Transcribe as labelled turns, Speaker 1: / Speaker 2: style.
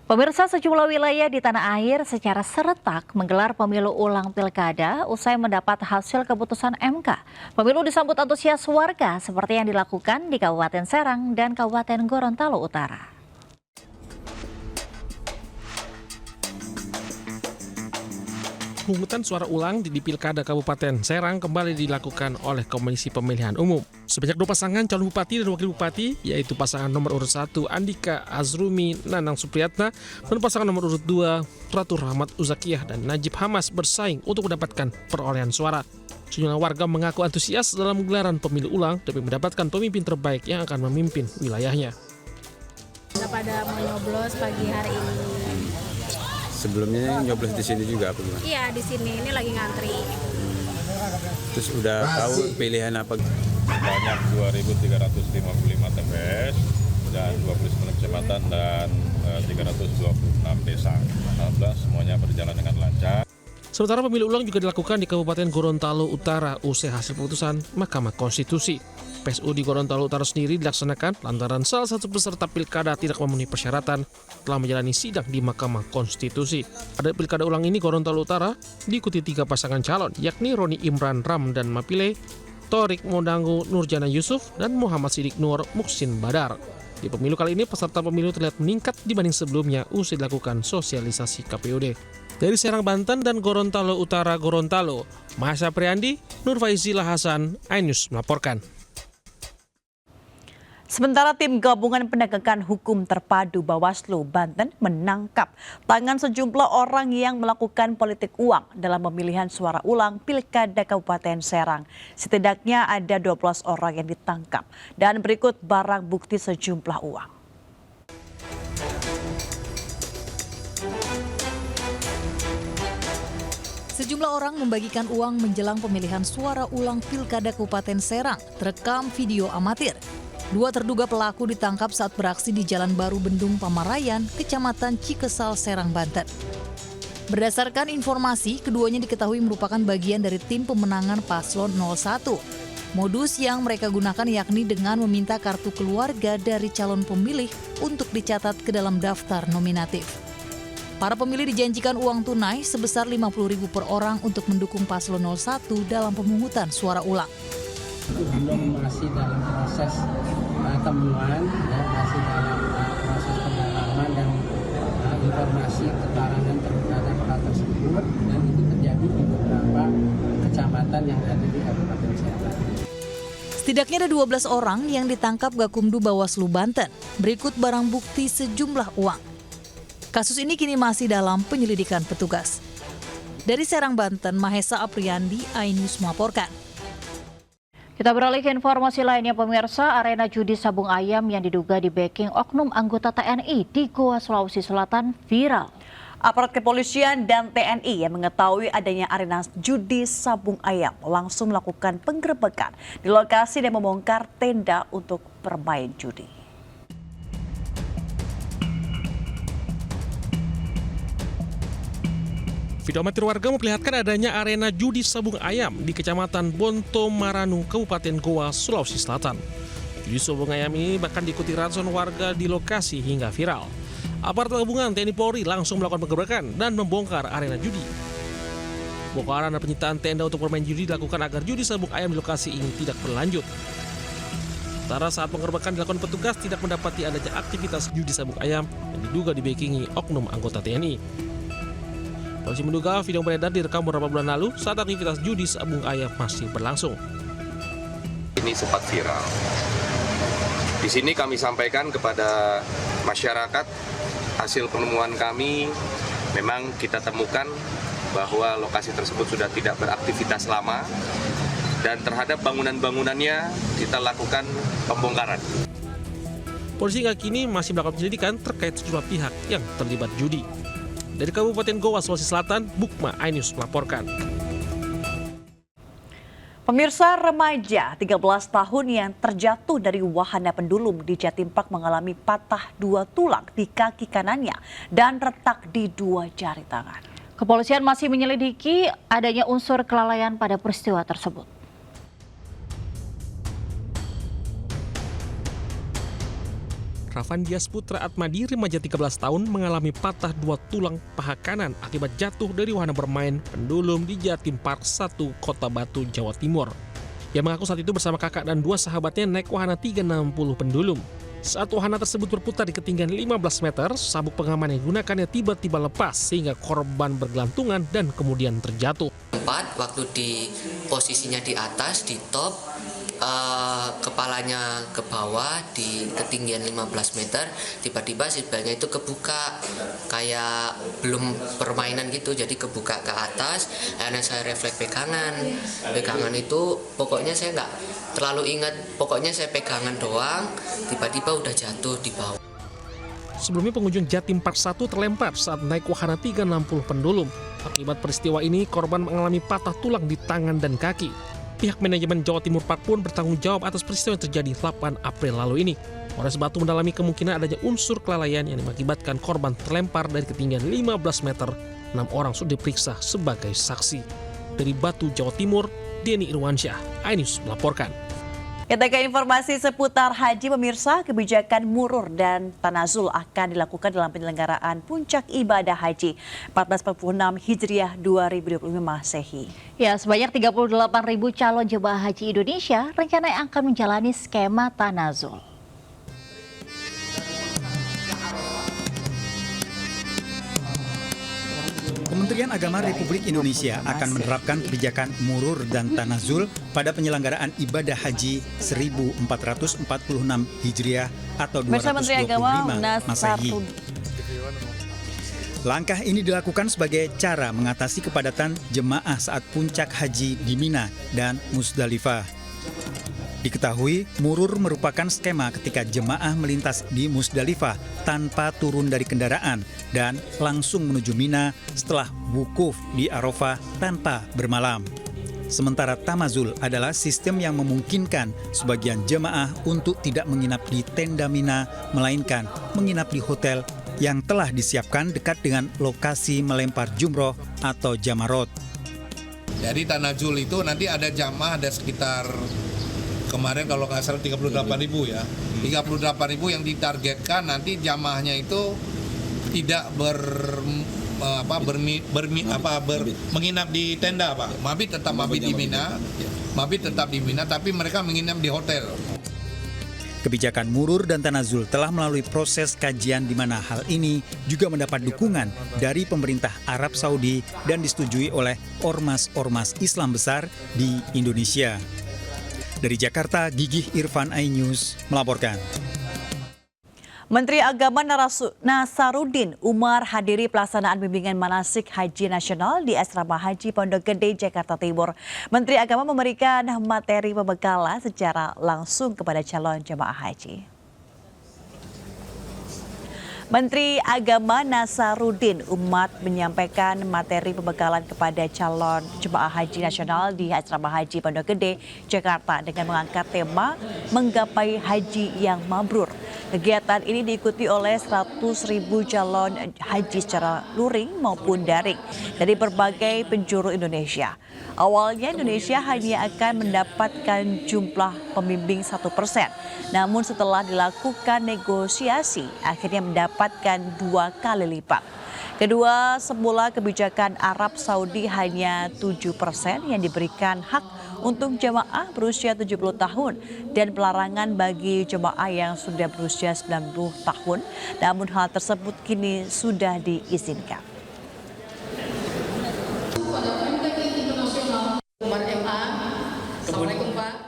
Speaker 1: Pemirsa, sejumlah wilayah di tanah air secara serentak menggelar pemilu ulang pilkada usai mendapat hasil keputusan MK. Pemilu disambut antusias warga seperti yang dilakukan di Kabupaten Serang dan Kabupaten Gorontalo Utara.
Speaker 2: Pemungutan suara ulang di Pilkada Kabupaten Serang kembali dilakukan oleh Komisi Pemilihan Umum. Sebanyak 2 pasangan calon bupati dan wakil bupati, yaitu pasangan nomor urut 1 Andika Azrumi Nanang Supriyatna dan pasangan nomor urut 2 Ratu Rahmat Uzakiyah dan Najib Hamas bersaing untuk mendapatkan perolehan suara. Sejumlah warga mengaku antusias dalam gelaran pemilu ulang demi mendapatkan pemimpin terbaik yang akan memimpin wilayahnya.
Speaker 3: Kita pada mau nyoblos pagi hari ini.
Speaker 4: Sebelumnya nyoblos di sini juga apa gimana?
Speaker 3: Iya, di sini ini lagi ngantri.
Speaker 4: Terus udah tahu pilihan apa?
Speaker 5: Banyak 2.355 TPS dan 29 kecamatan dan 326 desa. Alhamdulillah semuanya berjalan dengan lancar.
Speaker 2: Sementara pemilu ulang juga dilakukan di Kabupaten Gorontalo Utara usai hasil putusan Mahkamah Konstitusi. PSU di Gorontalo Utara sendiri dilaksanakan lantaran salah satu peserta pilkada tidak memenuhi persyaratan telah menjalani sidang di Mahkamah Konstitusi. Pada pilkada ulang ini Gorontalo Utara diikuti 3 pasangan calon, yakni Roni Imran Ramdan Mapile, Torik Modangu Nurjana Yusuf, dan Muhammad Sidik Nur Muksin Badar. Di pemilu kali ini peserta pemilu terlihat meningkat dibanding sebelumnya usai dilakukan sosialisasi KPUD. Dari Serang, Banten dan Gorontalo Utara, Gorontalo, Mahasa Priandi, Nur Faizila Hasan, iNews melaporkan.
Speaker 6: Sementara tim gabungan penegakan hukum terpadu Bawaslu Banten menangkap tangan sejumlah orang yang melakukan politik uang dalam pemilihan suara ulang Pilkada Kabupaten Serang. Setidaknya ada 12 orang yang ditangkap dan berikut barang bukti sejumlah uang.
Speaker 7: Sejumlah orang membagikan uang menjelang pemilihan suara ulang Pilkada Kabupaten Serang, terekam video amatir. 2 terduga pelaku ditangkap saat beraksi di Jalan Baru Bendung Pamarayan, Kecamatan Cikesal, Serang, Banten. Berdasarkan informasi, keduanya diketahui merupakan bagian dari tim pemenangan Paslon 01. Modus yang mereka gunakan yakni dengan meminta kartu keluarga dari calon pemilih untuk dicatat ke dalam daftar nominatif. Para pemilih dijanjikan uang tunai sebesar Rp50.000 per orang untuk mendukung Paslon 01 dalam pemungutan suara ulang.
Speaker 8: Belum, masih dalam proses temuan, ya, masih dalam proses pendalaman dan informasi keterangan terhadap hal tersebut, dan itu terjadi di beberapa kecamatan yang ada di Kabupaten Serang.
Speaker 7: Setidaknya ada 12 orang yang ditangkap Gakumdu Bawaslu Banten. Berikut barang bukti sejumlah uang. Kasus ini kini masih dalam penyelidikan petugas. Dari Serang, Banten, Mahesa Apriandi, iNews melaporkan.
Speaker 1: Kita beralih ke informasi lainnya, pemirsa. Arena judi sabung ayam yang diduga di backing oknum anggota TNI di Goa, Sulawesi Selatan viral.
Speaker 6: Aparat kepolisian dan TNI yang mengetahui adanya arena judi sabung ayam langsung melakukan penggerebekan di lokasi dan membongkar tenda untuk bermain judi.
Speaker 2: Video amatir warga memperlihatkan adanya arena judi sabung ayam di Kecamatan Bonto Maranu, Kabupaten Goa, Sulawesi Selatan. Judi sabung ayam ini bahkan diikuti ratusan warga di lokasi hingga viral. Aparat gabungan TNI Polri langsung melakukan penggerebekan dan membongkar arena judi. Bongkaran dan penyitaan tenda untuk bermain judi dilakukan agar judi sabung ayam di lokasi ini tidak berlanjut. Sementara saat penggerebekan dilakukan petugas tidak mendapati adanya aktivitas judi sabung ayam yang diduga dibackingi oknum anggota TNI. Polisi menduga video yang beredar direkam beberapa bulan lalu saat aktivitas judi sabung ayam masih berlangsung.
Speaker 9: Ini sempat viral. Di sini kami sampaikan kepada masyarakat hasil penemuan kami, memang kita temukan bahwa lokasi tersebut sudah tidak beraktivitas lama dan terhadap bangunan-bangunannya kita lakukan pembongkaran.
Speaker 2: Polisi hingga kini masih melakukan penyelidikan terkait sejumlah pihak yang terlibat judi. Dari Kabupaten Goa, Sulawesi Selatan, Bukma, iNews melaporkan.
Speaker 6: Pemirsa, remaja 13 tahun yang terjatuh dari wahana pendulum di Jatim Park mengalami patah 2 tulang di kaki kanannya dan retak di 2 jari tangan.
Speaker 1: Kepolisian masih menyelidiki adanya unsur kelalaian pada peristiwa tersebut.
Speaker 2: Ravandias Putra Atmadi, remaja 13 tahun, mengalami patah 2 tulang paha kanan akibat jatuh dari wahana bermain pendulum di Jatim Park 1, Kota Batu, Jawa Timur. Ia mengaku saat itu bersama kakak dan 2 sahabatnya naik wahana 360 pendulum. Saat wahana tersebut berputar di ketinggian 15 meter, sabuk pengaman yang digunakannya tiba-tiba lepas sehingga korban bergelantungan dan kemudian terjatuh.
Speaker 10: Waktu di posisinya di atas, di top, kepalanya ke bawah di ketinggian 15 meter, tiba-tiba seatbeltnya itu kebuka, kayak belum permainan gitu, jadi kebuka ke atas. Akhirnya saya refleks pegangan itu pokoknya saya nggak terlalu ingat, pokoknya saya pegangan doang, tiba-tiba udah jatuh di bawah.
Speaker 2: Sebelumnya pengunjung Jatim Park 1 terlempar saat naik wahana 360 pendulum. Akibat peristiwa ini, korban mengalami patah tulang di tangan dan kaki. Pihak manajemen Jawa Timur Park pun bertanggung jawab atas peristiwa yang terjadi 8 April lalu ini. Polres Batu mendalami kemungkinan adanya unsur kelalaian yang mengakibatkan korban terlempar dari ketinggian 15 meter. 6 orang sudah diperiksa sebagai saksi. Dari Batu, Jawa Timur, Denny Irwansyah, iNews melaporkan.
Speaker 6: Kita ke informasi seputar haji pemirsa, kebijakan murur dan tanazul akan dilakukan dalam penyelenggaraan puncak ibadah haji 1446 Hijriah 2025 Masehi.
Speaker 1: Ya, sebanyak 38.000 calon jemaah haji Indonesia rencananya akan menjalani skema tanazul.
Speaker 11: Kementerian Agama Republik Indonesia akan menerapkan kebijakan murur dan tanazul pada penyelenggaraan ibadah haji 1446 Hijriah atau 225 Masehi. Langkah ini dilakukan sebagai cara mengatasi kepadatan jemaah saat puncak haji di Mina dan Musdalifah. Diketahui, murur merupakan skema ketika jemaah melintas di Musdalifah tanpa turun dari kendaraan dan langsung menuju Mina setelah wukuf di Arafah tanpa bermalam. Sementara tamazul adalah sistem yang memungkinkan sebagian jemaah untuk tidak menginap di tenda Mina, melainkan menginap di hotel yang telah disiapkan dekat dengan lokasi melempar jumroh atau jamarot.
Speaker 12: Jadi tanazul itu nanti ada jamaah, ada sekitar kemarin kalau nggak salah 38.000 ya. 38.000 yang ditargetkan nanti jamaahnya itu tidak menginap di tenda, Pak. Mabit tetap di Mina, tapi mereka menginap di hotel.
Speaker 11: Kebijakan murur dan tanazul telah melalui proses kajian di mana hal ini juga mendapat dukungan dari pemerintah Arab Saudi dan disetujui oleh ormas-ormas Islam besar di Indonesia. Dari Jakarta, Gigih Irfan, iNews melaporkan.
Speaker 6: Menteri Agama Nasaruddin Umar hadiri pelaksanaan bimbingan manasik haji nasional di Asrama Haji Pondok Gede, Jakarta Timur. Menteri Agama memberikan materi pembekalan secara langsung kepada calon jemaah haji. Menteri Agama Nasaruddin Umar menyampaikan materi pembekalan kepada calon jemaah haji nasional di Asrama Haji Pondok Gede, Jakarta dengan mengangkat tema Menggapai Haji yang Mabrur. Kegiatan ini diikuti oleh 100.000 calon haji secara luring maupun daring dari berbagai penjuru Indonesia. Awalnya Indonesia hanya akan mendapatkan jumlah pembimbing 1%. Namun setelah dilakukan negosiasi, akhirnya mendapatkan 2 kali lipat. Kedua, semula kebijakan Arab Saudi hanya 7% yang diberikan hak untuk jemaah berusia 70 tahun dan pelarangan bagi jemaah yang sudah berusia 90 tahun. Namun hal tersebut kini sudah diizinkan.
Speaker 3: Assalamualaikum Pak.